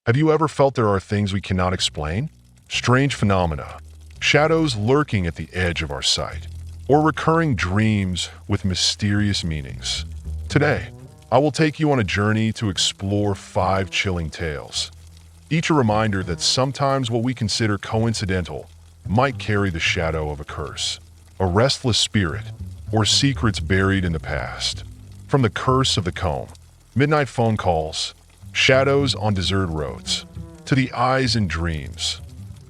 Have you ever felt there are things we cannot explain? Strange phenomena, shadows lurking at the edge of our sight, or recurring dreams with mysterious meanings. Today, I will take you on a journey to explore 5 chilling tales, each a reminder that sometimes what we consider coincidental might carry the shadow of a curse, a restless spirit, or secrets buried in the past. From the curse of the comb, midnight phone calls, shadows on deserted roads, to the eyes in dreams,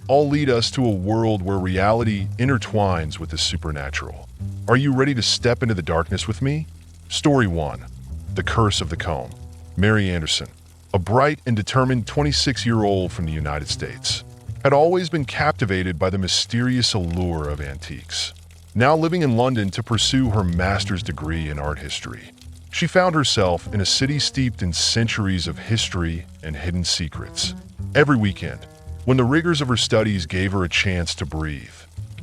all lead us to a world where reality intertwines with the supernatural. Are you ready to step into the darkness with me? Story 1. The Curse of the Comb. Mary Anderson, a bright and determined 26-year-old from the United States, had always been captivated by the mysterious allure of antiques. Now living in London to pursue her master's degree in art history, she found herself in a city steeped in centuries of history and hidden secrets. Every weekend, when the rigors of her studies gave her a chance to breathe,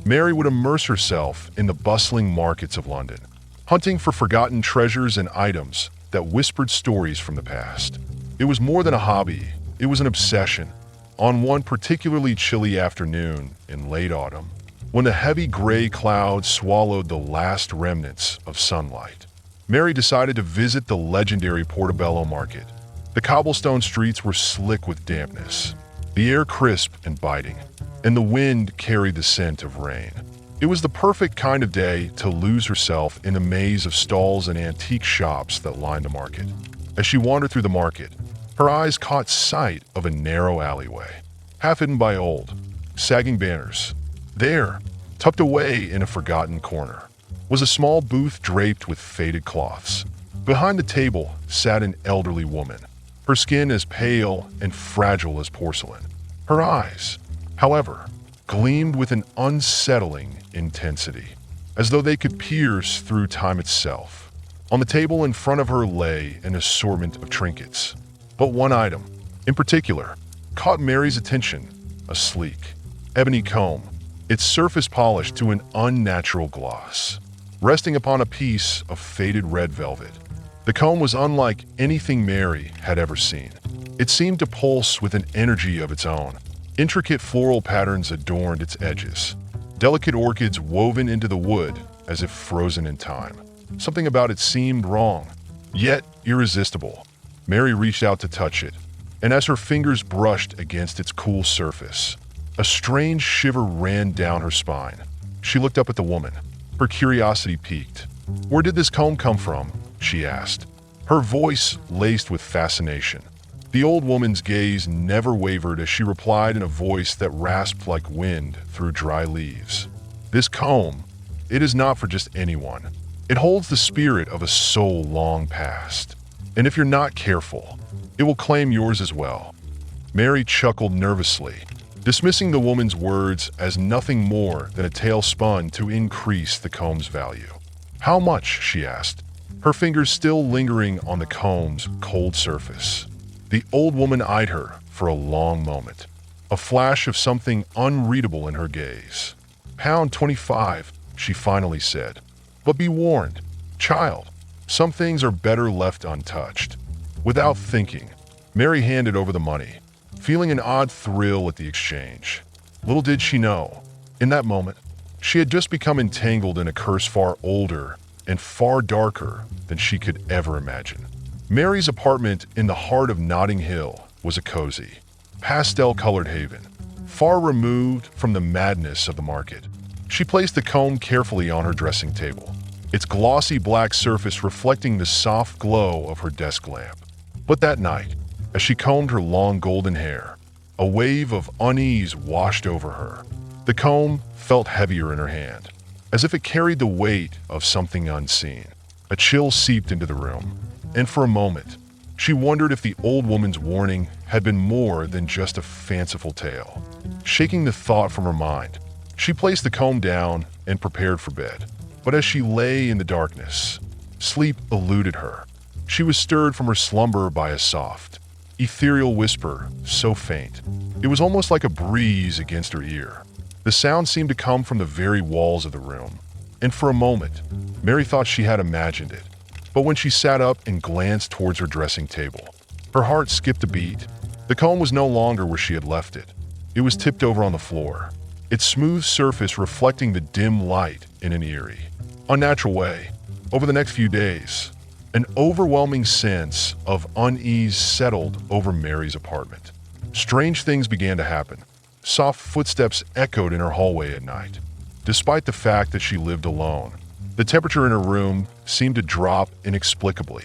Mary would immerse herself in the bustling markets of London, hunting for forgotten treasures and items that whispered stories from the past. It was more than a hobby, it was an obsession. On one particularly chilly afternoon in late autumn, when the heavy gray clouds swallowed the last remnants of sunlight, Mary decided to visit the legendary Portobello Market. The cobblestone streets were slick with dampness, the air crisp and biting, and the wind carried the scent of rain. It was the perfect kind of day to lose herself in the maze of stalls and antique shops that lined the market. As she wandered through the market, her eyes caught sight of a narrow alleyway, half hidden by old, sagging banners. There, tucked away in a forgotten corner, was a small booth draped with faded cloths. Behind the table sat an elderly woman, her skin as pale and fragile as porcelain. Her eyes, however, gleamed with an unsettling intensity, as though they could pierce through time itself. On the table in front of her lay an assortment of trinkets, but one item, in particular, caught Mary's attention: a sleek, ebony comb, its surface polished to an unnatural gloss, resting upon a piece of faded red velvet. The comb was unlike anything Mary had ever seen. It seemed to pulse with an energy of its own. Intricate floral patterns adorned its edges, delicate orchids woven into the wood as if frozen in time. Something about it seemed wrong, yet irresistible. Mary reached out to touch it, and as her fingers brushed against its cool surface, a strange shiver ran down her spine. She looked up at the woman, her curiosity piqued. "Where did this comb come from?" she asked, her voice laced with fascination. The old woman's gaze never wavered as she replied in a voice that rasped like wind through dry leaves. "This comb, it is not for just anyone. It holds the spirit of a soul long past. And if you're not careful, it will claim yours as well." Mary chuckled nervously, dismissing the woman's words as nothing more than a tale spun to increase the comb's value. "How much?" she asked, her fingers still lingering on the comb's cold surface. The old woman eyed her for a long moment, a flash of something unreadable in her gaze. "£25, she finally said. "But be warned, child, some things are better left untouched." Without thinking, Mary handed over the money, feeling an odd thrill at the exchange. Little did she know, in that moment, she had just become entangled in a curse far older and far darker than she could ever imagine. Mary's apartment in the heart of Notting Hill was a cozy, pastel-colored haven, far removed from the madness of the market. She placed the comb carefully on her dressing table, its glossy black surface reflecting the soft glow of her desk lamp. But that night, as she combed her long golden hair, a wave of unease washed over her. The comb felt heavier in her hand, as if it carried the weight of something unseen. A chill seeped into the room, and for a moment, she wondered if the old woman's warning had been more than just a fanciful tale. Shaking the thought from her mind, she placed the comb down and prepared for bed. But as she lay in the darkness, sleep eluded her. She was stirred from her slumber by a soft, ethereal whisper so faint, it was almost like a breeze against her ear. The sound seemed to come from the very walls of the room, and for a moment, Mary thought she had imagined it. But when she sat up and glanced towards her dressing table, her heart skipped a beat, The comb was no longer where she had left it. It was tipped over on the floor, its smooth surface reflecting the dim light in an eerie, unnatural way. Over the next few days, an overwhelming sense of unease settled over Mary's apartment. Strange things began to happen. Soft footsteps echoed in her hallway at night. Despite the fact that she lived alone, the temperature in her room seemed to drop inexplicably.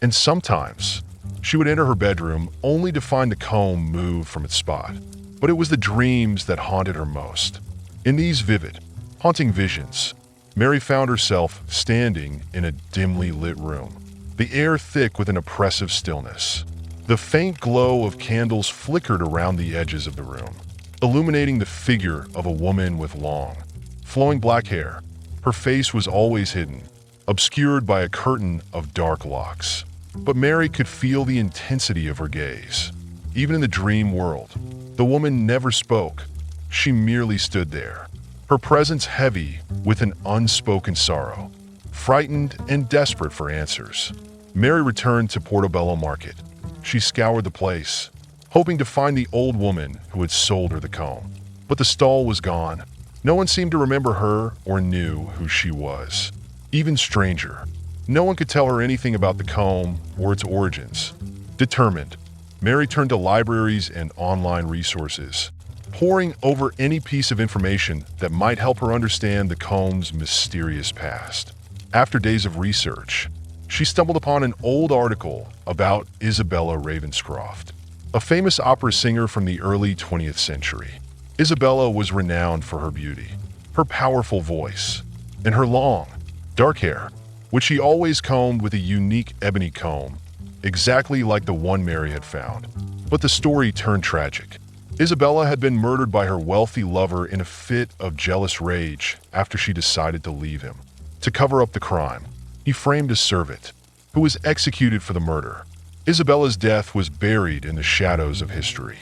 And sometimes, she would enter her bedroom only to find the comb move from its spot. But it was the dreams that haunted her most. In these vivid, haunting visions, Mary found herself standing in a dimly lit room, the air thick with an oppressive stillness. The faint glow of candles flickered around the edges of the room, illuminating the figure of a woman with long, flowing black hair. Her face was always hidden, obscured by a curtain of dark locks. But Mary could feel the intensity of her gaze. Even in the dream world, the woman never spoke. She merely stood there, her presence heavy with an unspoken sorrow. Frightened and desperate for answers, Mary returned to Portobello Market. She scoured the place, hoping to find the old woman who had sold her the comb. But the stall was gone. No one seemed to remember her or knew who she was. Even stranger, no one could tell her anything about the comb or its origins. Determined, Mary turned to libraries and online resources, poring over any piece of information that might help her understand the comb's mysterious past. After days of research, she stumbled upon an old article about Isabella Ravenscroft, a famous opera singer from the early 20th century. Isabella was renowned for her beauty, her powerful voice, and her long, dark hair, which she always combed with a unique ebony comb, exactly like the one Mary had found. But the story turned tragic. Isabella had been murdered by her wealthy lover in a fit of jealous rage after she decided to leave him. To cover up the crime, he framed a servant, who was executed for the murder. Isabella's death was buried in the shadows of history,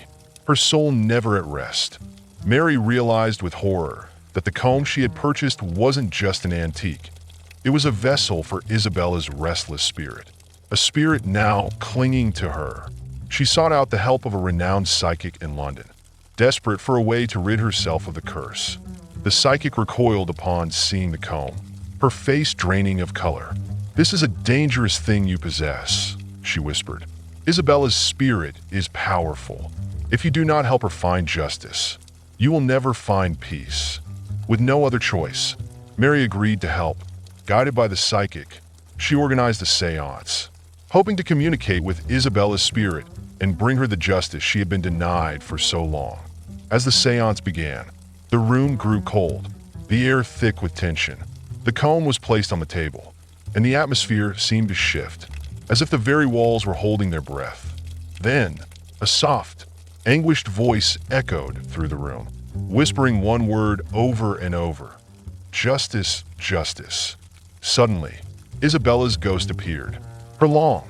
her soul never at rest. Mary realized with horror that the comb she had purchased wasn't just an antique. It was a vessel for Isabella's restless spirit, a spirit now clinging to her. She sought out the help of a renowned psychic in London, desperate for a way to rid herself of the curse. The psychic recoiled upon seeing the comb, her face draining of color. "This is a dangerous thing you possess," she whispered. "Isabella's spirit is powerful. If you do not help her find justice, you will never find peace." With no other choice, Mary agreed to help. Guided by the psychic, she organized a seance, hoping to communicate with Isabella's spirit and bring her the justice she had been denied for so long. As the seance began, the room grew cold, the air thick with tension. The comb was placed on the table, and the atmosphere seemed to shift, as if the very walls were holding their breath. Then, a soft, anguished voice echoed through the room, whispering one word over and over: "Justice, justice." Suddenly, Isabella's ghost appeared. Her long,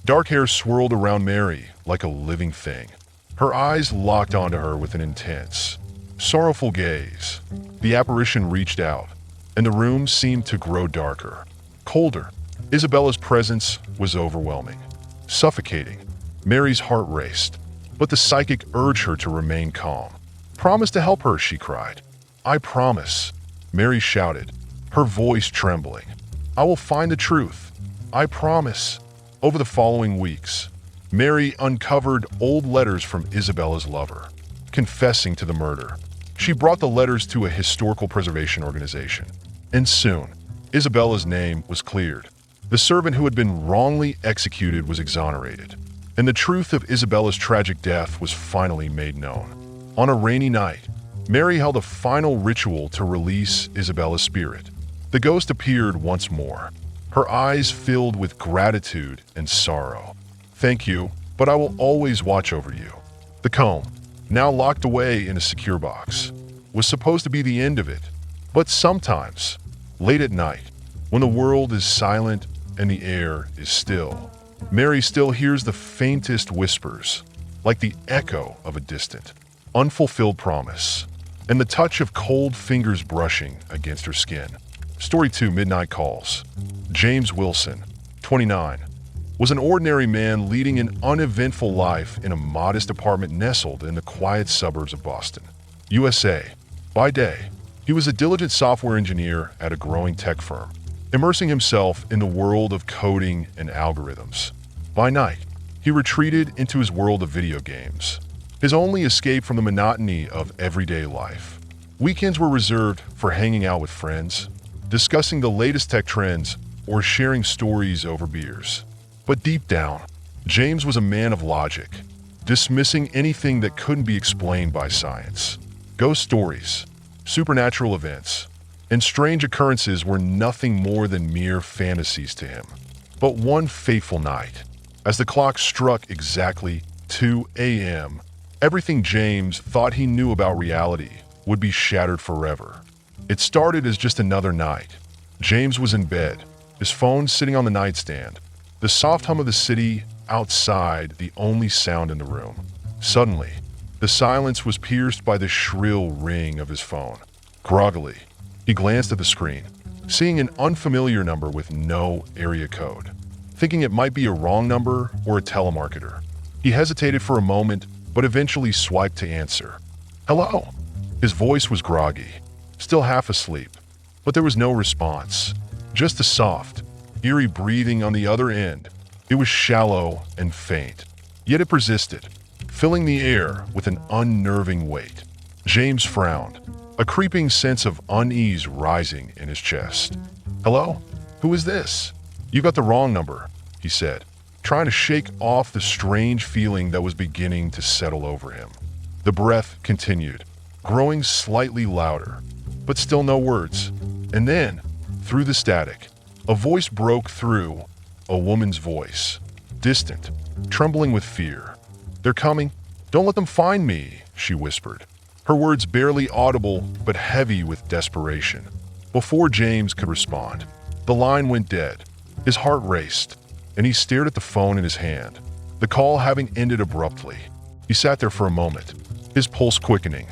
dark hair swirled around Mary like a living thing. Her eyes locked onto her with an intense, sorrowful gaze. The apparition reached out, and the room seemed to grow darker, colder. Isabella's presence was overwhelming, suffocating. Mary's heart raced, but the psychic urged her to remain calm. "Promise to help her," she cried. "I promise," Mary shouted, her voice trembling. "I will find the truth. I promise." Over the following weeks, Mary uncovered old letters from Isabella's lover, confessing to the murder. She brought the letters to a historical preservation organization, and soon, Isabella's name was cleared. The servant who had been wrongly executed was exonerated, and the truth of Isabella's tragic death was finally made known. On a rainy night, Mary held a final ritual to release Isabella's spirit. The ghost appeared once more, her eyes filled with gratitude and sorrow. "Thank you, but I will always watch over you." The comb, now locked away in a secure box, was supposed to be the end of it. But sometimes, late at night, when the world is silent and the air is still, Mary still hears the faintest whispers, like the echo of a distant, unfulfilled promise, and the touch of cold fingers brushing against her skin. Story 2: Midnight Calls. James Wilson, 29, was an ordinary man leading an uneventful life in a modest apartment nestled in the quiet suburbs of Boston, USA. By day, he was a diligent software engineer at a growing tech firm, immersing himself in the world of coding and algorithms. By night, he retreated into his world of video games, his only escape from the monotony of everyday life. Weekends were reserved for hanging out with friends, discussing the latest tech trends, or sharing stories over beers. But deep down, James was a man of logic, dismissing anything that couldn't be explained by science. Ghost stories, supernatural events, and strange occurrences were nothing more than mere fantasies to him. But one fateful night, as the clock struck exactly 2 a.m., everything James thought he knew about reality would be shattered forever. It started as just another night. James was in bed, his phone sitting on the nightstand, the soft hum of the city outside the only sound in the room. Suddenly, the silence was pierced by the shrill ring of his phone. Groggily, he glanced at the screen, seeing an unfamiliar number with no area code. Thinking it might be a wrong number or a telemarketer, he hesitated for a moment, but eventually swiped to answer. "Hello?" His voice was groggy, still half asleep, but there was no response, just a soft, eerie breathing on the other end. It was shallow and faint, yet it persisted, filling the air with an unnerving weight. James frowned, a creeping sense of unease rising in his chest. "Hello? Who is this?" "You got the wrong number," he said, trying to shake off the strange feeling that was beginning to settle over him. The breath continued, growing slightly louder, but still no words. And then, through the static, a voice broke through, a woman's voice, distant, trembling with fear. "They're coming. Don't let them find me," she whispered, her words barely audible but heavy with desperation. Before James could respond, the line went dead. His heart raced, and he stared at the phone in his hand, the call having ended abruptly. He sat there for a moment, his pulse quickening,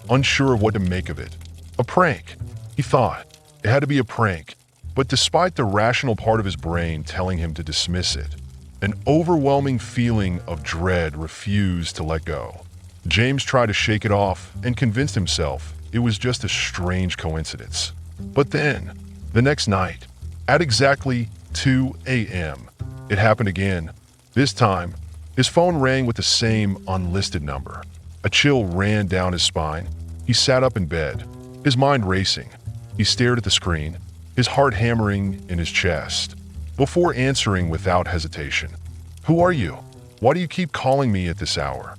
unsure of what to make of it. A prank, he thought. It had to be a prank, but despite the rational part of his brain telling him to dismiss it, an overwhelming feeling of dread refused to let go. James tried to shake it off and convinced himself it was just a strange coincidence. But then, the next night, at exactly 2 a.m., it happened again. This time, his phone rang with the same unlisted number. A chill ran down his spine. He sat up in bed, his mind racing. He stared at the screen, his heart hammering in his chest, before answering without hesitation. "Who are you? Why do you keep calling me at this hour?"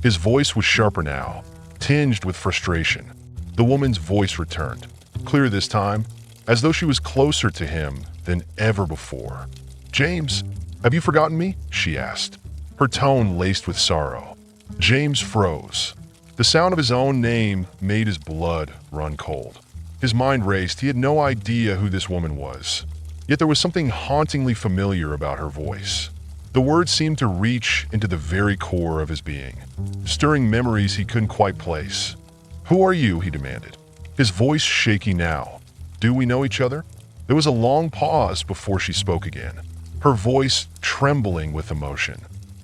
His voice was sharper now, tinged with frustration. The woman's voice returned, clear this time, as though she was closer to him than ever before. "James, have you forgotten me?" she asked, her tone laced with sorrow. James froze. The sound of his own name made his blood run cold. His mind raced. He had no idea who this woman was. Yet there was something hauntingly familiar about her voice. The words seemed to reach into the very core of his being, stirring memories he couldn't quite place. "Who are you?" he demanded, his voice shaky now. "Do we know each other?" There was a long pause before she spoke again, her voice trembling with emotion.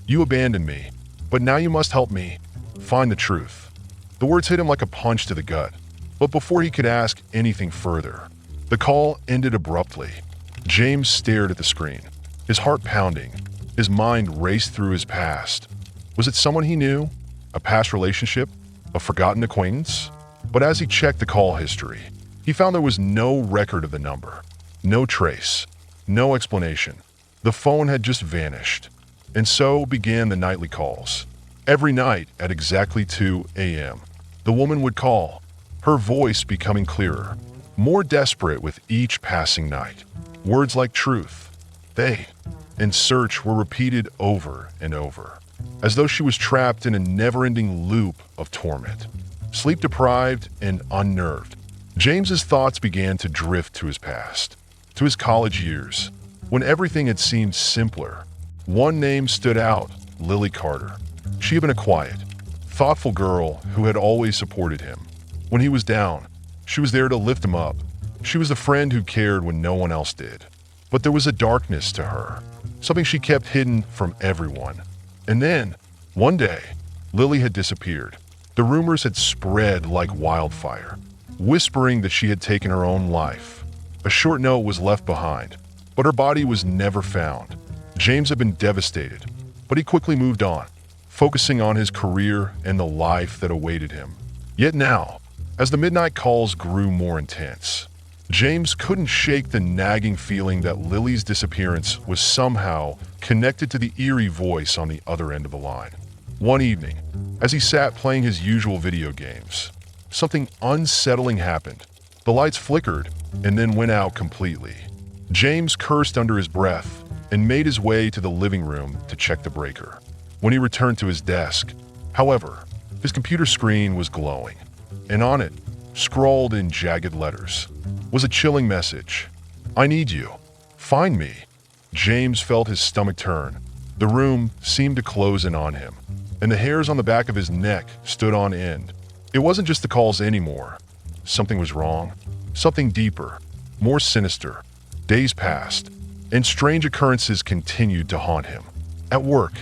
"You abandoned me, but now you must help me find the truth." The words hit him like a punch to the gut, but before he could ask anything further, the call ended abruptly. James stared at the screen, his heart pounding. His mind raced through his past. Was it someone he knew? A past relationship? A forgotten acquaintance? But as he checked the call history, he found there was no record of the number, no trace, no explanation. The phone had just vanished. And so began the nightly calls. Every night at exactly 2 a.m., the woman would call, her voice becoming clearer, more desperate with each passing night. Words like truth, they, and search were repeated over and over, as though she was trapped in a never-ending loop of torment. Sleep-deprived and unnerved, James's thoughts began to drift to his past, to his college years, when everything had seemed simpler. One name stood out, Lily Carter. She had been a quiet, thoughtful girl who had always supported him. When he was down, she was there to lift him up. She was the friend who cared when no one else did. But there was a darkness to her, something she kept hidden from everyone. And then, one day, Lily had disappeared. The rumors had spread like wildfire, whispering that she had taken her own life. A short note was left behind, but her body was never found. James had been devastated, but he quickly moved on, focusing on his career and the life that awaited him. Yet now, as the midnight calls grew more intense, James couldn't shake the nagging feeling that Lily's disappearance was somehow connected to the eerie voice on the other end of the line. One evening, as he sat playing his usual video games, something unsettling happened. The lights flickered and then went out completely. James cursed under his breath and made his way to the living room to check the breaker. When he returned to his desk, however, his computer screen was glowing, and on it, scrawled in jagged letters, was a chilling message. "I need you. Find me." James felt his stomach turn. The room seemed to close in on him, and the hairs on the back of his neck stood on end. It wasn't just the calls anymore. Something was wrong. Something deeper, more sinister. Days passed, and strange occurrences continued to haunt him. At work,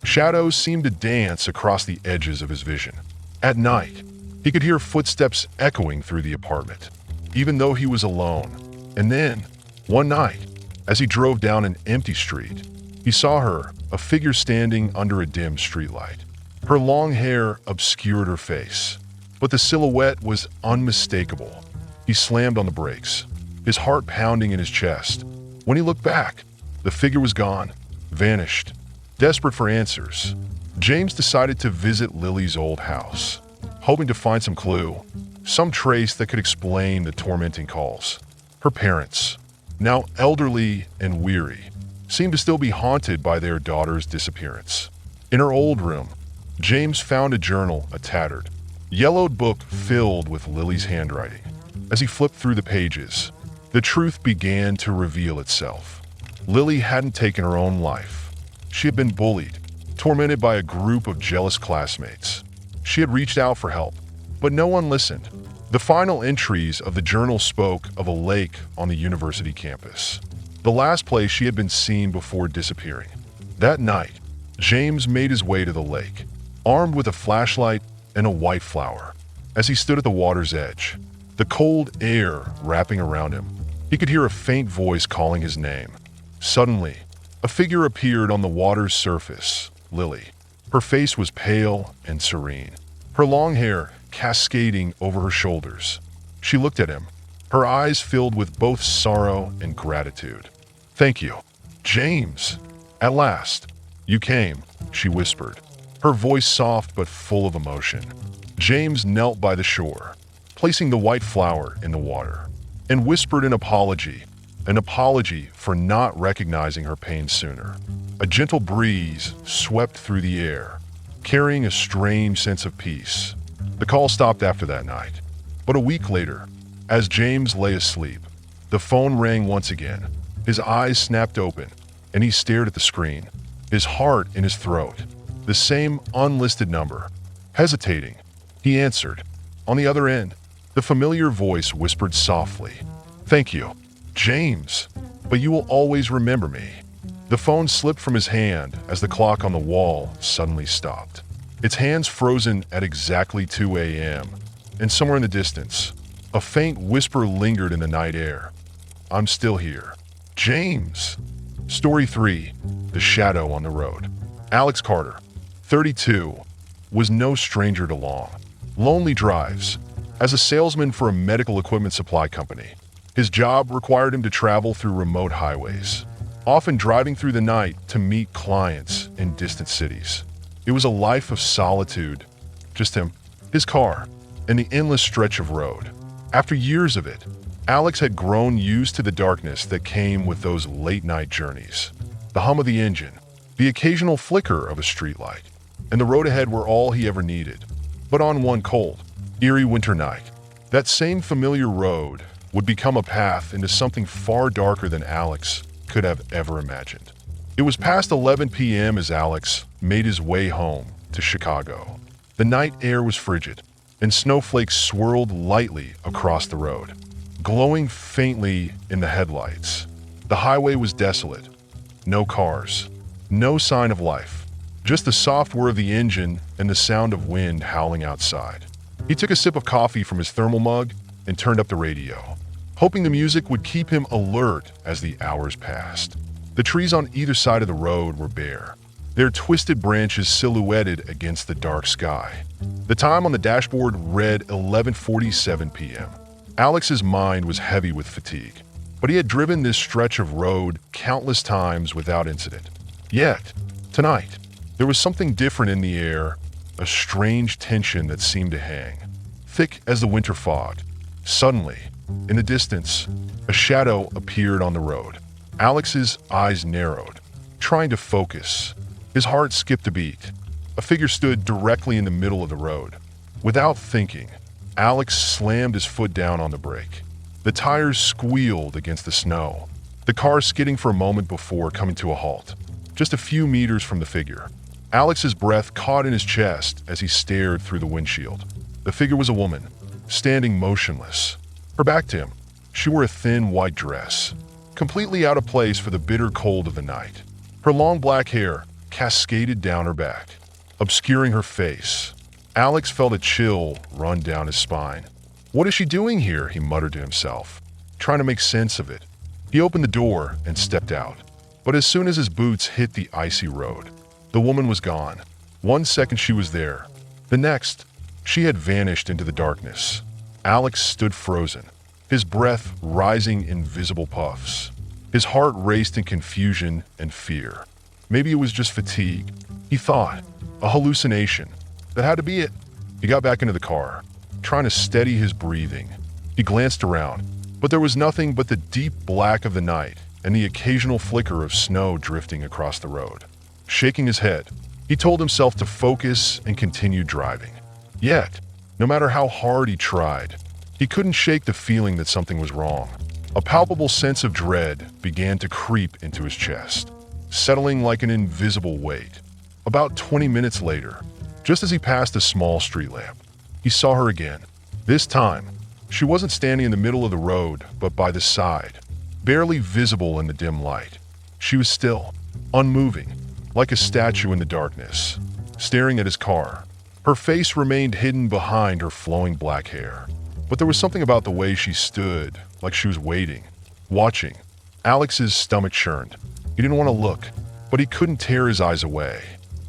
shadows seemed to dance across the edges of his vision. At night, he could hear footsteps echoing through the apartment, even though he was alone. And then, one night, as he drove down an empty street, he saw her, a figure standing under a dim streetlight. Her long hair obscured her face, but the silhouette was unmistakable. He slammed on the brakes, his heart pounding in his chest. When he looked back, the figure was gone, vanished. Desperate for answers, James decided to visit Lily's old house, hoping to find some clue, some trace that could explain the tormenting calls. Her parents, now elderly and weary, seemed to still be haunted by their daughter's disappearance. In her old room, James found a journal, a tattered, yellowed book filled with Lily's handwriting. As he flipped through the pages, the truth began to reveal itself. Lily hadn't taken her own life. She had been bullied, tormented by a group of jealous classmates. She had reached out for help, but no one listened. The final entries of the journal spoke of a lake on the university campus, the last place she had been seen before disappearing. That night, James made his way to the lake, armed with a flashlight and a white flower. As he stood at the water's edge, the cold air wrapping around him, he could hear a faint voice calling his name. Suddenly, a figure appeared on the water's surface, Lily. Her face was pale and serene, her long hair cascading over her shoulders. She looked at him, her eyes filled with both sorrow and gratitude. "Thank you, James. At last, you came," she whispered, her voice soft but full of emotion. James knelt by the shore, placing the white flower in the water, and whispered an apology for not recognizing her pain sooner. A gentle breeze swept through the air, carrying a strange sense of peace. The call stopped after that night, but a week later, as James lay asleep, the phone rang once again. His eyes snapped open, and he stared at the screen, his heart in his throat. The same unlisted number. Hesitating, he answered. On the other end, the familiar voice whispered softly, "Thank you, James, but you will always remember me." The phone slipped from his hand as the clock on the wall suddenly stopped, its hands frozen at exactly 2 a.m., and somewhere in the distance, a faint whisper lingered in the night air. "I'm still here. James." Story 3. The Shadow on the Road. Alex Carter, 32, was no stranger to long, lonely drives. As a salesman for a medical equipment supply company, his job required him to travel through remote highways, often driving through the night to meet clients in distant cities. It was a life of solitude, just him, his car, and the endless stretch of road. After years of it, Alex had grown used to the darkness that came with those late-night journeys. The hum of the engine, the occasional flicker of a streetlight, and the road ahead were all he ever needed. But on one cold, eerie winter night, that same familiar road would become a path into something far darker than Alex could have ever imagined. It was past 11 p.m. as Alex made his way home to Chicago. The night air was frigid, and snowflakes swirled lightly across the road, glowing faintly in the headlights. The highway was desolate. No cars. No sign of life. Just the soft whir of the engine and the sound of wind howling outside. He took a sip of coffee from his thermal mug and turned up the radio, hoping the music would keep him alert as the hours passed. The trees on either side of the road were bare, their twisted branches silhouetted against the dark sky. The time on the dashboard read 11:47 p.m. Alex's mind was heavy with fatigue, but he had driven this stretch of road countless times without incident. Yet, tonight, there was something different in the air, a strange tension that seemed to hang, thick as the winter fog. Suddenly, in the distance, a shadow appeared on the road. Alex's eyes narrowed, trying to focus. His heart skipped a beat. A figure stood directly in the middle of the road. Without thinking, Alex slammed his foot down on the brake. The tires squealed against the snow, the car skidding for a moment before coming to a halt, just a few meters from the figure. Alex's breath caught in his chest as he stared through the windshield. The figure was a woman, standing motionless. Her back to him, she wore a thin white dress, completely out of place for the bitter cold of the night. Her long black hair cascaded down her back, obscuring her face. Alex felt a chill run down his spine. "What is she doing here?" he muttered to himself, trying to make sense of it. He opened the door and stepped out, but as soon as his boots hit the icy road, the woman was gone. 1 second she was there. The next, she had vanished into the darkness. Alex stood frozen, his breath rising in visible puffs. His heart raced in confusion and fear. Maybe it was just fatigue, he thought, a hallucination. That had to be it. He got back into the car, trying to steady his breathing. He glanced around, but there was nothing but the deep black of the night and the occasional flicker of snow drifting across the road. Shaking his head, he told himself to focus and continue driving. Yet, no matter how hard he tried, he couldn't shake the feeling that something was wrong. A palpable sense of dread began to creep into his chest, settling like an invisible weight. About 20 minutes later, just as he passed a small street lamp, he saw her again. This time, she wasn't standing in the middle of the road, but by the side, barely visible in the dim light. She was still, unmoving, like a statue in the darkness, staring at his car. Her face remained hidden behind her flowing black hair, but there was something about the way she stood, like she was waiting, watching. Alex's stomach churned. He didn't want to look, but he couldn't tear his eyes away.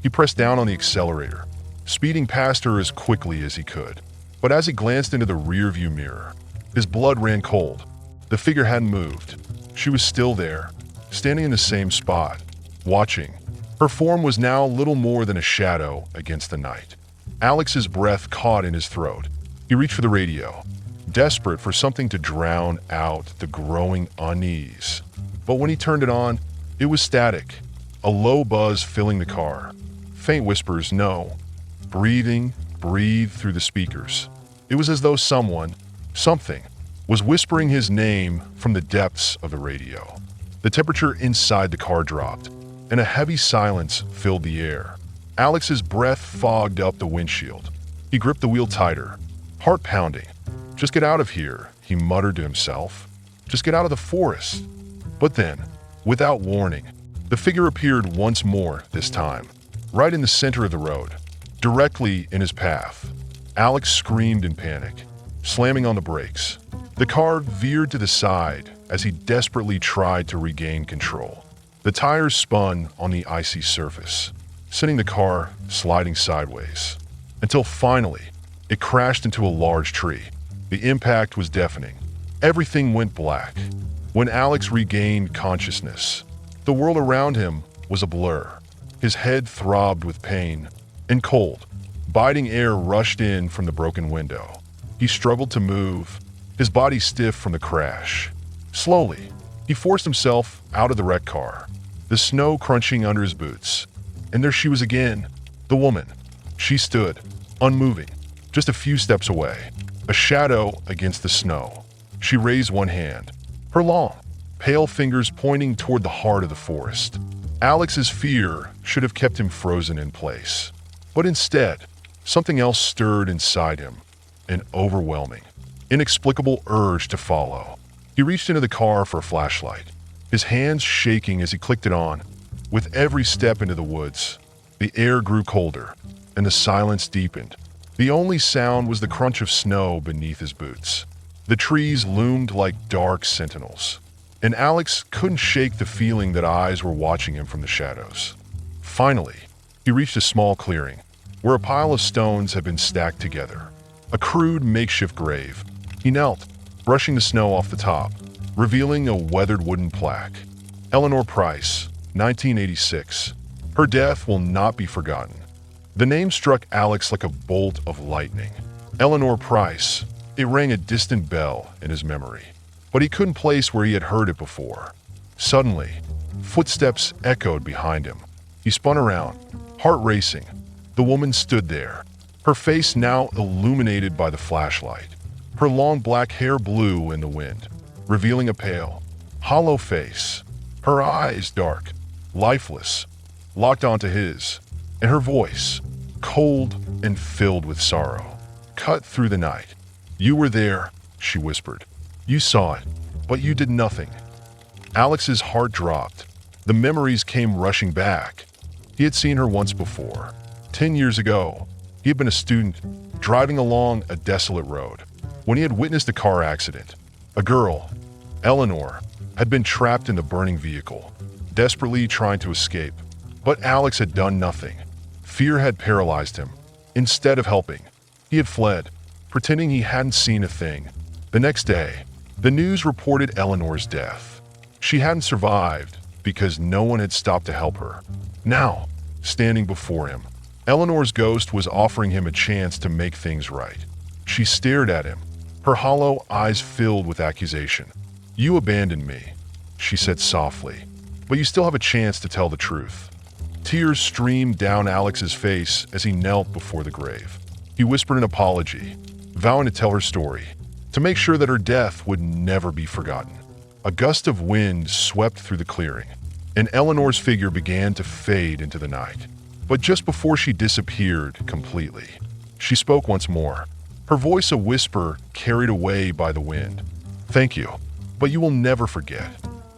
He pressed down on the accelerator, speeding past her as quickly as he could. But as he glanced into the rearview mirror, his blood ran cold. The figure hadn't moved. She was still there, standing in the same spot, watching. Her form was now little more than a shadow against the night. Alex's breath caught in his throat. He reached for the radio, desperate for something to drown out the growing unease. But when he turned it on, it was static, a low buzz filling the car. Faint whispers, no. Breathing, breathed through the speakers. It was as though something, was whispering his name from the depths of the radio. The temperature inside the car dropped, and a heavy silence filled the air. Alex's breath fogged up the windshield. He gripped the wheel tighter, heart pounding. "Just get out of here," he muttered to himself. "Just get out of the forest." But then, without warning, the figure appeared once more this time, right in the center of the road, directly in his path. Alex screamed in panic, slamming on the brakes. The car veered to the side as he desperately tried to regain control. The tires spun on the icy surface, sending the car sliding sideways, until finally, it crashed into a large tree. The impact was deafening. Everything went black. When Alex regained consciousness, the world around him was a blur. His head throbbed with pain, and cold, biting air rushed in from the broken window. He struggled to move, his body stiff from the crash. Slowly, he forced himself out of the wrecked car, the snow crunching under his boots. And there she was again, the woman. She stood, unmoving, just a few steps away, a shadow against the snow. She raised one hand, her long, pale fingers pointing toward the heart of the forest. Alex's fear should have kept him frozen in place. But instead, something else stirred inside him, an overwhelming, inexplicable urge to follow. He reached into the car for a flashlight, his hands shaking as he clicked it on. With every step into the woods, the air grew colder, and the silence deepened. The only sound was the crunch of snow beneath his boots. The trees loomed like dark sentinels, and Alex couldn't shake the feeling that eyes were watching him from the shadows. Finally, he reached a small clearing, where a pile of stones had been stacked together. A crude makeshift grave. He knelt, brushing the snow off the top, revealing a weathered wooden plaque. Eleanor Price, 1986. Her death will not be forgotten. The name struck Alex like a bolt of lightning. Eleanor Price. It rang a distant bell in his memory, but he couldn't place where he had heard it before. Suddenly, footsteps echoed behind him. He spun around, heart racing. The woman stood there, her face now illuminated by the flashlight. Her long black hair blew in the wind, revealing a pale, hollow face. Her eyes dark, lifeless, locked onto his, and her voice, cold and filled with sorrow, cut through the night. "You were there," she whispered. "You saw it, but you did nothing." Alex's heart dropped. The memories came rushing back. He had seen her once before. 10 years ago, he had been a student, driving along a desolate road, when he had witnessed a car accident. A girl, Eleanor, had been trapped in the burning vehicle, desperately trying to escape. But Alex had done nothing. Fear had paralyzed him. Instead of helping, he had fled, pretending he hadn't seen a thing. The next day, the news reported Eleanor's death. She hadn't survived because no one had stopped to help her. Now, standing before him, Eleanor's ghost was offering him a chance to make things right. She stared at him, her hollow eyes filled with accusation. "You abandoned me," she said softly, "but you still have a chance to tell the truth." Tears streamed down Alex's face as he knelt before the grave. He whispered an apology, vowing to tell her story, to make sure that her death would never be forgotten. A gust of wind swept through the clearing, and Eleanor's figure began to fade into the night. But just before she disappeared completely, she spoke once more, her voice a whisper carried away by the wind. "Thank you, but you will never forget."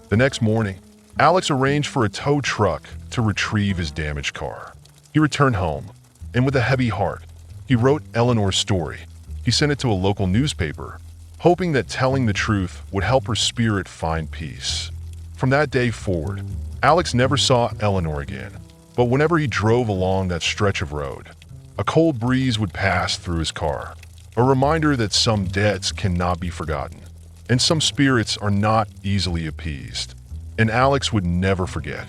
The next morning, Alex arranged for a tow truck to retrieve his damaged car. He returned home, and with a heavy heart, he wrote Eleanor's story. He sent it to a local newspaper, hoping that telling the truth would help her spirit find peace. From that day forward, Alex never saw Eleanor again, but whenever he drove along that stretch of road, a cold breeze would pass through his car, a reminder that some debts cannot be forgotten, and some spirits are not easily appeased. And Alex would never forget.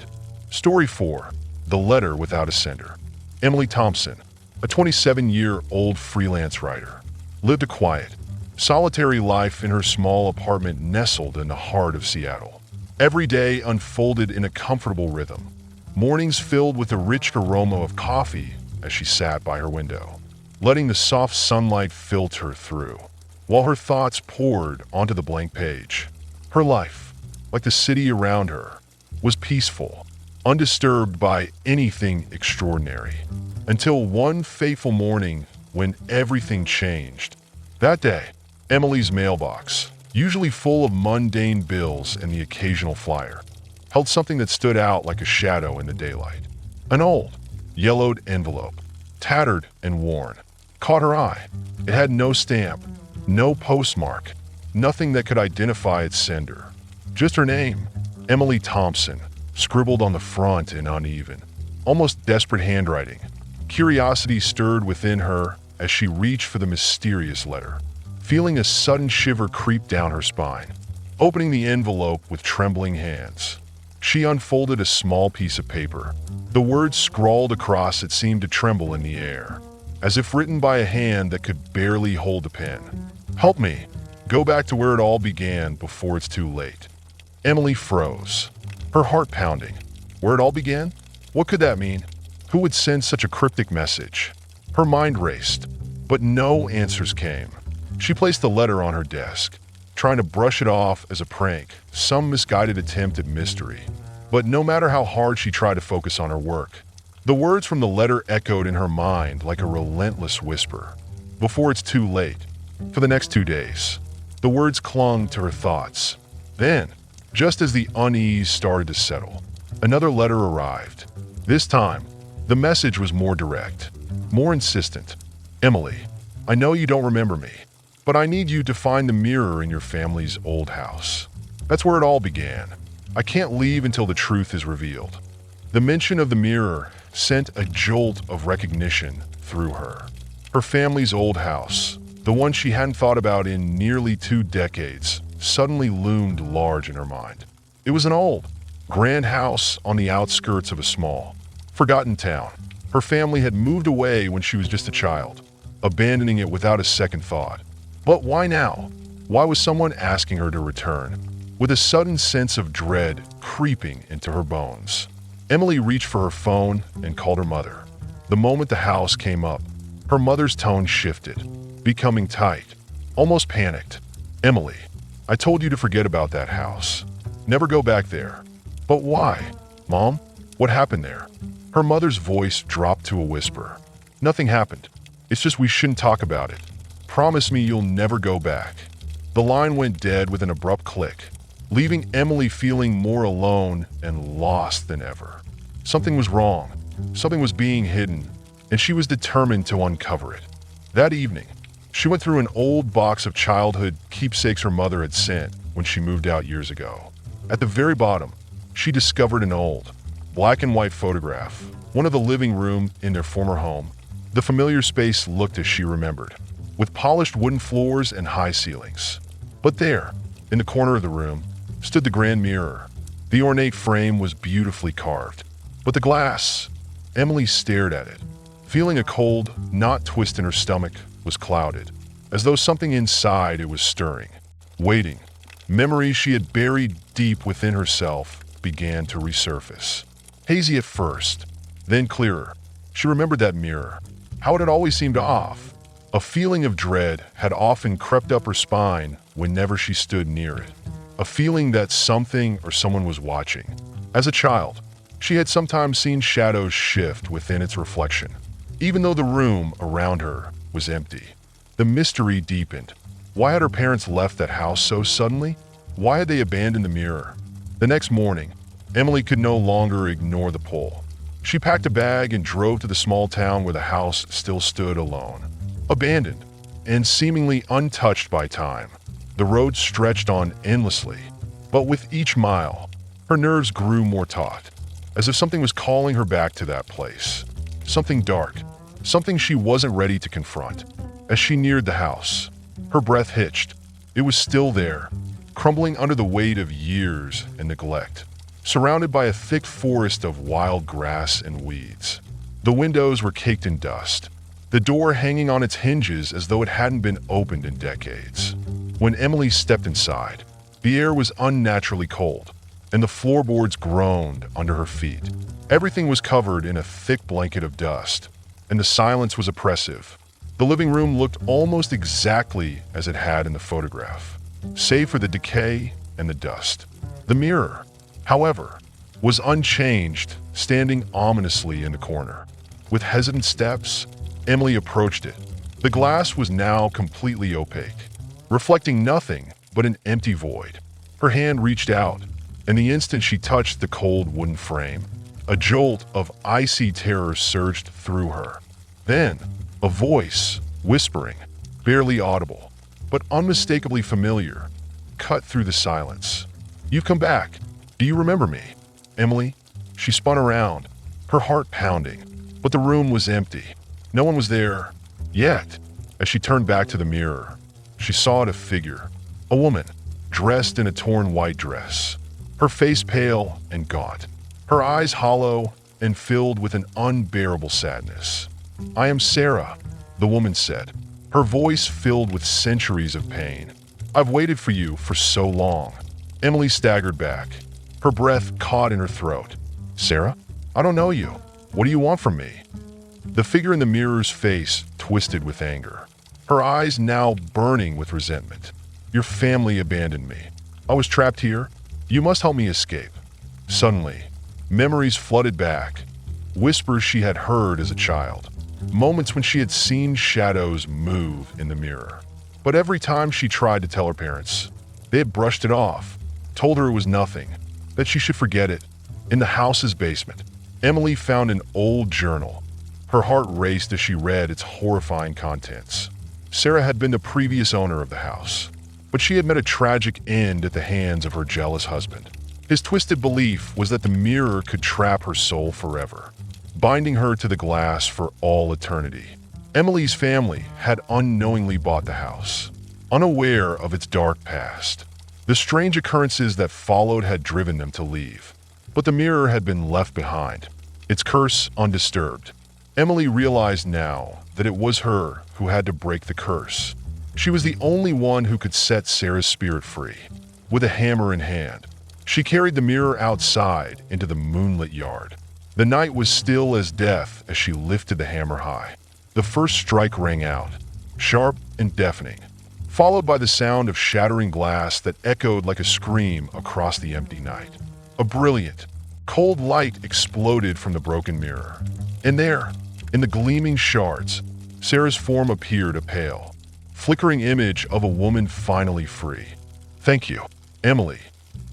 Story 4. The Letter Without a Sender. Emily Thompson, a 27-year-old freelance writer, lived a quiet, solitary life in her small apartment nestled in the heart of Seattle. Every day unfolded in a comfortable rhythm, mornings filled with the rich aroma of coffee as she sat by her window, letting the soft sunlight filter through, while her thoughts poured onto the blank page. Her life, like the city around her, was peaceful, undisturbed by anything extraordinary, until one fateful morning when everything changed. That day, Emily's mailbox, usually full of mundane bills and the occasional flyer, held something that stood out like a shadow in the daylight. An old, yellowed envelope, tattered and worn, caught her eye. It had no stamp, no postmark, nothing that could identify its sender. Just her name, Emily Thompson, scribbled on the front in uneven, almost desperate handwriting. Curiosity stirred within her as she reached for the mysterious letter, feeling a sudden shiver creep down her spine. Opening the envelope with trembling hands, she unfolded a small piece of paper. The words scrawled across it seemed to tremble in the air, as if written by a hand that could barely hold a pen. "Help me. Go back to where it all began before it's too late." Emily froze, her heart pounding. Where it all began? What could that mean? Who would send such a cryptic message? Her mind raced, but no answers came. She placed the letter on her desk, trying to brush it off as a prank, some misguided attempt at mystery. But no matter how hard she tried to focus on her work, the words from the letter echoed in her mind like a relentless whisper. Before it's too late. For the next 2 days, the words clung to her thoughts. Then, Just as the unease started to settle, another letter arrived. This time, the message was more direct, more insistent. Emily, I know you don't remember me, but I need you to find the mirror in your family's old house. That's where it all began. I can't leave until the truth is revealed. The mention of the mirror sent a jolt of recognition through her. Her family's old house, the one she hadn't thought about in nearly 2 decades, suddenly loomed large in her mind. It was an old, grand house on the outskirts of a small, forgotten town. Her family had moved away when she was just a child, abandoning it without a second thought. But why now? Why was someone asking her to return? With a sudden sense of dread creeping into her bones, Emily reached for her phone and called her mother. The moment the house came up, her mother's tone shifted, becoming tight, almost panicked. Emily, I told you to forget about that house. Never go back there. But why? Mom, what happened there? Her mother's voice dropped to a whisper. Nothing happened. It's just we shouldn't talk about it. Promise me you'll never go back. The line went dead with an abrupt click, leaving Emily feeling more alone and lost than ever. Something was wrong. Something was being hidden, and she was determined to uncover it. That evening, she went through an old box of childhood keepsakes her mother had sent when she moved out years ago. At the very bottom, she discovered an old, black and white photograph, one of the living room in their former home. The familiar space looked as she remembered, with polished wooden floors and high ceilings. But there, in the corner of the room, stood the grand mirror. The ornate frame was beautifully carved, but the glass, Emily stared at it, feeling a cold, knot twist in her stomach, was clouded, as though something inside it was stirring, waiting. Memories she had buried deep within herself began to resurface. Hazy at first, then clearer. She remembered that mirror, how it had always seemed off. A feeling of dread had often crept up her spine whenever she stood near it. A feeling that something or someone was watching. As a child, she had sometimes seen shadows shift within its reflection, even though the room around her was empty. The mystery deepened. Why had her parents left that house so suddenly? Why had they abandoned the mirror? The next morning, Emily could no longer ignore the pull. She packed a bag and drove to the small town where the house still stood alone, abandoned and seemingly untouched by time. The road stretched on endlessly, but with each mile, her nerves grew more taut, as if something was calling her back to that place. Something dark, something she wasn't ready to confront. As she neared the house, her breath hitched. It was still there, crumbling under the weight of years and neglect, surrounded by a thick forest of wild grass and weeds. The windows were caked in dust, the door hanging on its hinges as though it hadn't been opened in decades. When Emily stepped inside, the air was unnaturally cold, and the floorboards groaned under her feet. Everything was covered in a thick blanket of dust, and the silence was oppressive. The living room looked almost exactly as it had in the photograph, save for the decay and the dust. The mirror, however, was unchanged, standing ominously in the corner. With hesitant steps, Emily approached it. The glass was now completely opaque, reflecting nothing but an empty void. Her hand reached out, and the instant she touched the cold wooden frame, a jolt of icy terror surged through her. Then, a voice, whispering, barely audible, but unmistakably familiar, cut through the silence. "You've come back. Do you remember me, Emily?" She spun around, her heart pounding, but the room was empty. No one was there yet. As she turned back to the mirror, she saw a figure, a woman, dressed in a torn white dress, her face pale and gaunt, her eyes hollow and filled with an unbearable sadness. "I am Sarah," the woman said, her voice filled with centuries of pain. "I've waited for you for so long." Emily staggered back, her breath caught in her throat. "Sarah? I don't know you. What do you want from me?" The figure in the mirror's face twisted with anger, her eyes now burning with resentment. "Your family abandoned me. I was trapped here. You must help me escape." Suddenly, memories flooded back, whispers she had heard as a child, moments when she had seen shadows move in the mirror. But every time she tried to tell her parents, they had brushed it off, told her it was nothing, that she should forget it. In the house's basement, Emily found an old journal. Her heart raced as she read its horrifying contents. Sarah had been the previous owner of the house, but she had met a tragic end at the hands of her jealous husband. His twisted belief was that the mirror could trap her soul forever, binding her to the glass for all eternity. Emily's family had unknowingly bought the house, unaware of its dark past. The strange occurrences that followed had driven them to leave, but the mirror had been left behind, its curse undisturbed. Emily realized now that it was her who had to break the curse. She was the only one who could set Sarah's spirit free. With a hammer in hand, she carried the mirror outside into the moonlit yard. The night was still as death as she lifted the hammer high. The first strike rang out, sharp and deafening, followed by the sound of shattering glass that echoed like a scream across the empty night. A brilliant, cold light exploded from the broken mirror. And there, in the gleaming shards, Sarah's form appeared, a pale, flickering image of a woman finally free. "Thank you, Emily,"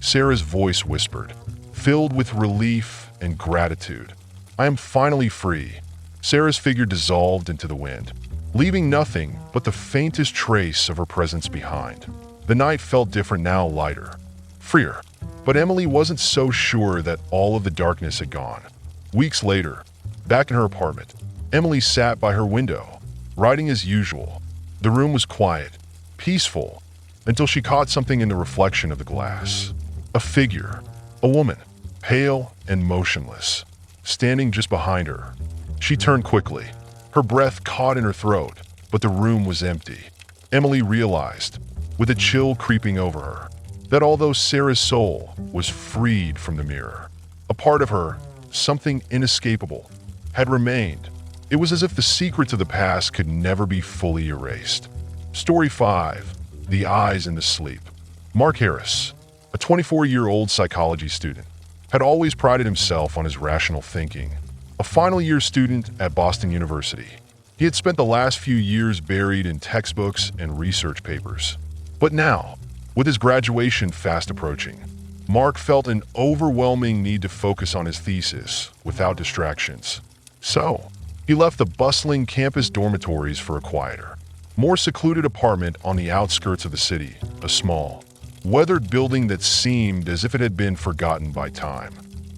Sarah's voice whispered, filled with relief and gratitude. "I am finally free." Sarah's figure dissolved into the wind, leaving nothing but the faintest trace of her presence behind. The night felt different now, lighter, freer. But Emily wasn't so sure that all of the darkness had gone. Weeks later, back in her apartment, Emily sat by her window, writing as usual. The room was quiet, peaceful, until she caught something in the reflection of the glass. A figure, a woman, pale and motionless, standing just behind her. She turned quickly, her breath caught in her throat, but the room was empty. Emily realized, with a chill creeping over her, that although Sarah's soul was freed from the mirror, a part of her, something inescapable, had remained. It was as if the secrets of the past could never be fully erased. Story 5. The Eyes in the Sleep. Mark Harris, a 24-year-old psychology student, had always prided himself on his rational thinking. A final-year student at Boston University, he had spent the last few years buried in textbooks and research papers. But now, with his graduation fast approaching, Mark felt an overwhelming need to focus on his thesis without distractions. So, he left the bustling campus dormitories for a quieter, more secluded apartment on the outskirts of the city, a small, weathered building that seemed as if it had been forgotten by time.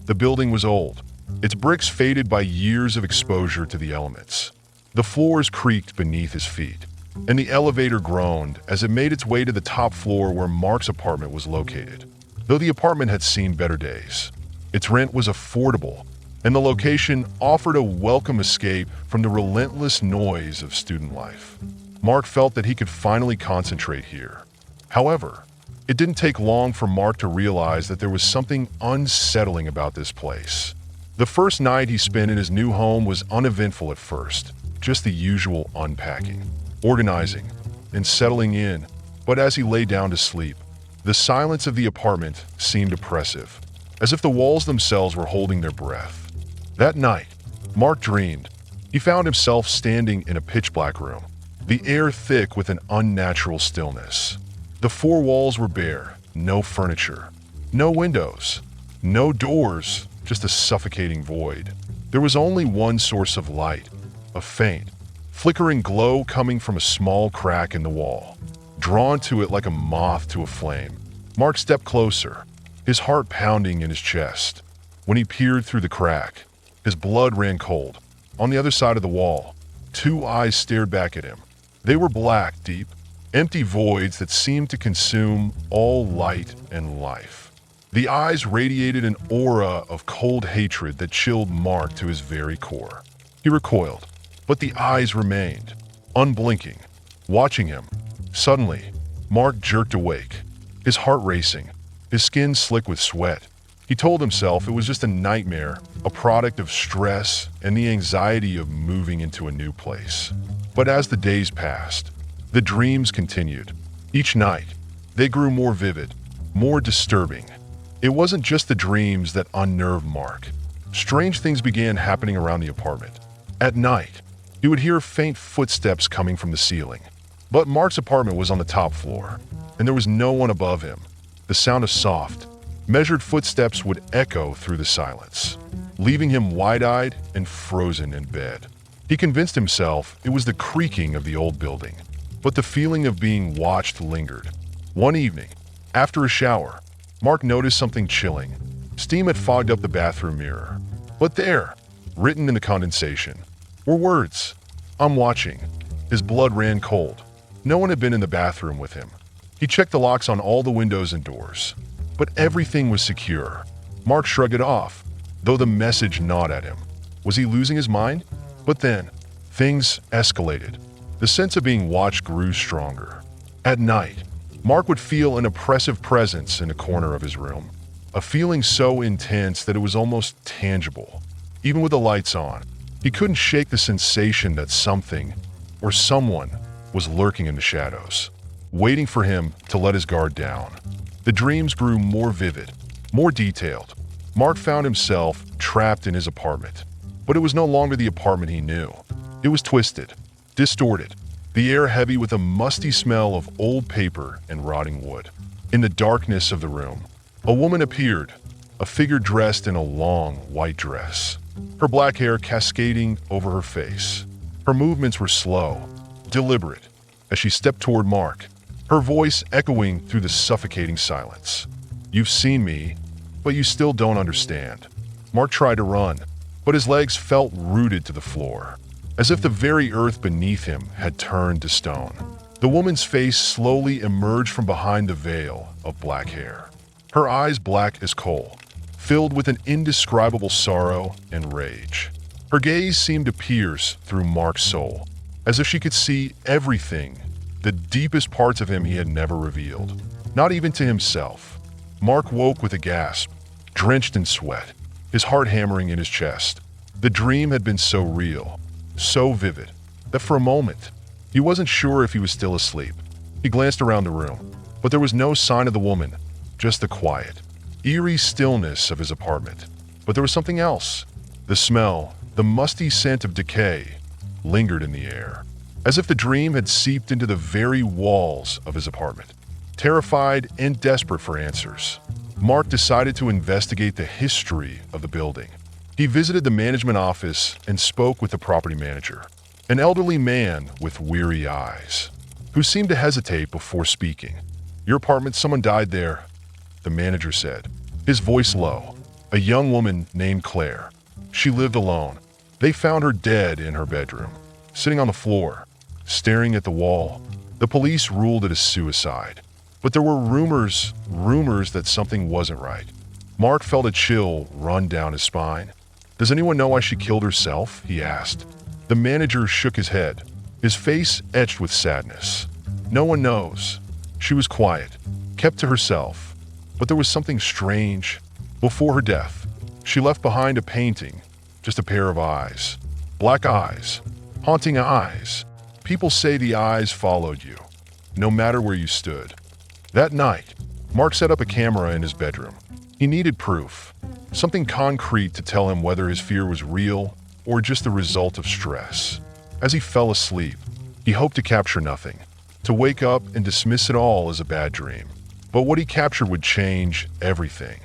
The building was old, its bricks faded by years of exposure to the elements. The floors creaked beneath his feet, and the elevator groaned as it made its way to the top floor where Mark's apartment was located. Though the apartment had seen better days, its rent was affordable, and the location offered a welcome escape from the relentless noise of student life. Mark felt that he could finally concentrate here. However, it didn't take long for Mark to realize that there was something unsettling about this place. The first night he spent in his new home was uneventful at first, just the usual unpacking, organizing, and settling in. But as he lay down to sleep, the silence of the apartment seemed oppressive, as if the walls themselves were holding their breath. That night, Mark dreamed. He found himself standing in a pitch-black room, the air thick with an unnatural stillness. The four walls were bare, no furniture, no windows, no doors, just a suffocating void. There was only one source of light, a faint, flickering glow coming from a small crack in the wall. Drawn to it like a moth to a flame, Mark stepped closer, his heart pounding in his chest. When he peered through the crack, his blood ran cold. On the other side of the wall, two eyes stared back at him. They were black, deep, empty voids that seemed to consume all light and life. The eyes radiated an aura of cold hatred that chilled Mark to his very core. He recoiled, but the eyes remained, unblinking, watching him. Suddenly, Mark jerked awake, his heart racing, his skin slick with sweat. He told himself it was just a nightmare, a product of stress and the anxiety of moving into a new place. But as the days passed, the dreams continued. Each night, they grew more vivid, more disturbing. It wasn't just the dreams that unnerved Mark. Strange things began happening around the apartment. At night, he would hear faint footsteps coming from the ceiling. But Mark's apartment was on the top floor, and there was no one above him. The sound of soft, measured footsteps would echo through the silence, leaving him wide-eyed and frozen in bed. He convinced himself it was the creaking of the old building, but the feeling of being watched lingered. One evening, after a shower, Mark noticed something chilling. Steam had fogged up the bathroom mirror. But there, written in the condensation, were words. "I'm watching." His blood ran cold. No one had been in the bathroom with him. He checked the locks on all the windows and doors, but everything was secure. Mark shrugged it off, though the message gnawed at him. Was he losing his mind? But then, things escalated. The sense of being watched grew stronger. At night, Mark would feel an oppressive presence in a corner of his room, a feeling so intense that it was almost tangible. Even with the lights on, he couldn't shake the sensation that something or someone was lurking in the shadows, waiting for him to let his guard down. The dreams grew more vivid, more detailed. Mark found himself trapped in his apartment, but it was no longer the apartment he knew. It was twisted, distorted, the air heavy with a musty smell of old paper and rotting wood. In the darkness of the room, a woman appeared, a figure dressed in a long white dress, her black hair cascading over her face. Her movements were slow, deliberate, as she stepped toward Mark, her voice echoing through the suffocating silence. "You've seen me, but you still don't understand." Mark tried to run, but his legs felt rooted to the floor, as if the very earth beneath him had turned to stone. The woman's face slowly emerged from behind the veil of black hair, her eyes black as coal, filled with an indescribable sorrow and rage. Her gaze seemed to pierce through Mark's soul, as if she could see everything, the deepest parts of him he had never revealed, not even to himself. Mark woke with a gasp, drenched in sweat, his heart hammering in his chest. The dream had been so real, so vivid, that for a moment, he wasn't sure if he was still asleep. He glanced around the room, but there was no sign of the woman, just the quiet, eerie stillness of his apartment. But there was something else. The smell, the musty scent of decay, lingered in the air, as if the dream had seeped into the very walls of his apartment. Terrified and desperate for answers, Mark decided to investigate the history of the building. He visited the management office and spoke with the property manager, an elderly man with weary eyes, who seemed to hesitate before speaking. "Your apartment, someone died there," the manager said, his voice low. "A young woman named Claire. She lived alone. They found her dead in her bedroom, sitting on the floor, staring at the wall. The police ruled it a suicide. But there were rumors that something wasn't right." Mark felt a chill run down his spine. "Does anyone know why she killed herself?" he asked. The manager shook his head, his face etched with sadness. "No one knows. She was quiet, kept to herself. But there was something strange. Before her death, she left behind a painting, just a pair of eyes. Black eyes, haunting eyes. People say the eyes followed you, no matter where you stood." That night, Mark set up a camera in his bedroom. He needed proof, something concrete to tell him whether his fear was real or just the result of stress. As he fell asleep, he hoped to capture nothing, to wake up and dismiss it all as a bad dream. But what he captured would change everything.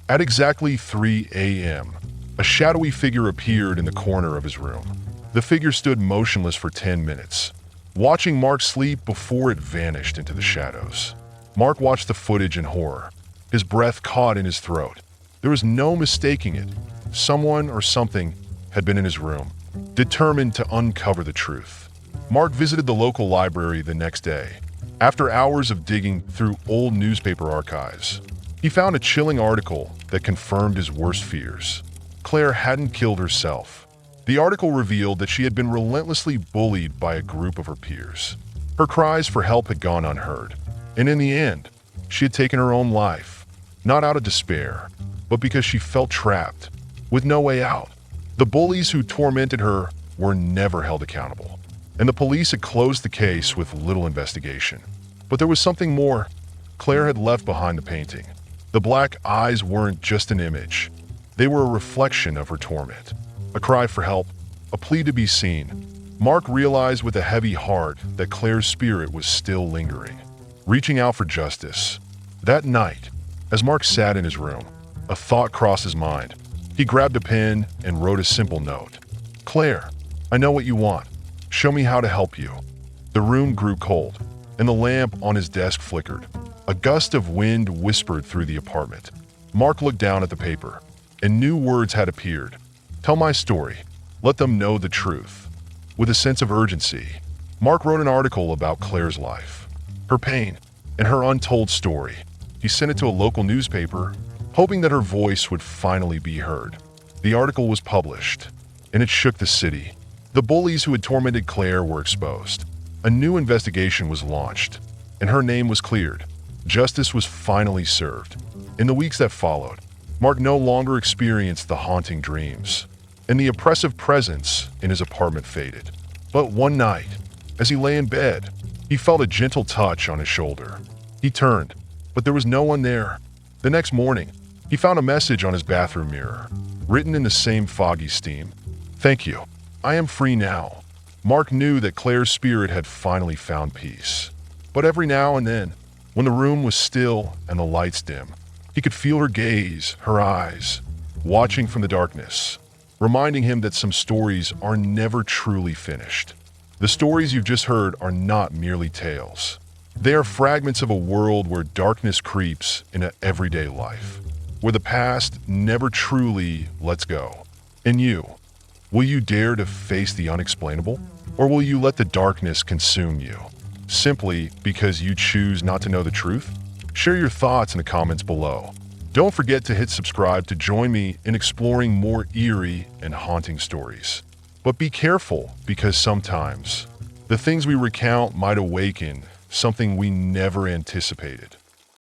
At exactly 3 a.m., a shadowy figure appeared in the corner of his room. The figure stood motionless for 10 minutes, watching Mark sleep before it vanished into the shadows. Mark watched the footage in horror, his breath caught in his throat. There was no mistaking it. Someone or something had been in his room, determined to uncover the truth. Mark visited the local library the next day. After hours of digging through old newspaper archives, he found a chilling article that confirmed his worst fears. Claire hadn't killed herself. The article revealed that she had been relentlessly bullied by a group of her peers. Her cries for help had gone unheard, and in the end, she had taken her own life, not out of despair, but because she felt trapped, with no way out. The bullies who tormented her were never held accountable, and the police had closed the case with little investigation. But there was something more. Claire had left behind the painting. The black eyes weren't just an image. They were a reflection of her torment, a cry for help, a plea to be seen. Mark realized with a heavy heart that Claire's spirit was still lingering, reaching out for justice. That night, As Mark sat in his room, a thought crossed his mind. He grabbed a pen and wrote a simple note. Claire, I know what you want. Show me how to help you. The room grew cold, and the lamp on his desk flickered. A gust of wind whispered through the apartment. Mark looked down at the paper, and new words had appeared. Tell my story. Let them know the truth. With a sense of urgency, Mark wrote an article about Claire's life, her pain, and her untold story. He sent it to a local newspaper, hoping that her voice would finally be heard. The article was published, and it shook the city. The bullies who had tormented Claire were exposed. A new investigation was launched, and her name was cleared. Justice was finally served. In the weeks that followed, Mark no longer experienced the haunting dreams, and the oppressive presence in his apartment faded. But one night, as he lay in bed, he felt a gentle touch on his shoulder. He turned, but there was no one there. The next morning, he found a message on his bathroom mirror, written in the same foggy steam. Thank you. I am free now. Mark knew that Claire's spirit had finally found peace. But every now and then, when the room was still and the lights dim, he could feel her gaze, her eyes, watching from the darkness, reminding him that some stories are never truly finished. The stories you've just heard are not merely tales. They are fragments of a world where darkness creeps into everyday life, where the past never truly lets go. And you, will you dare to face the unexplainable? Or will you let the darkness consume you, simply because you choose not to know the truth? Share your thoughts in the comments below. Don't forget to hit subscribe to join me in exploring more eerie and haunting stories. But be careful, because sometimes the things we recount might awaken something we never anticipated.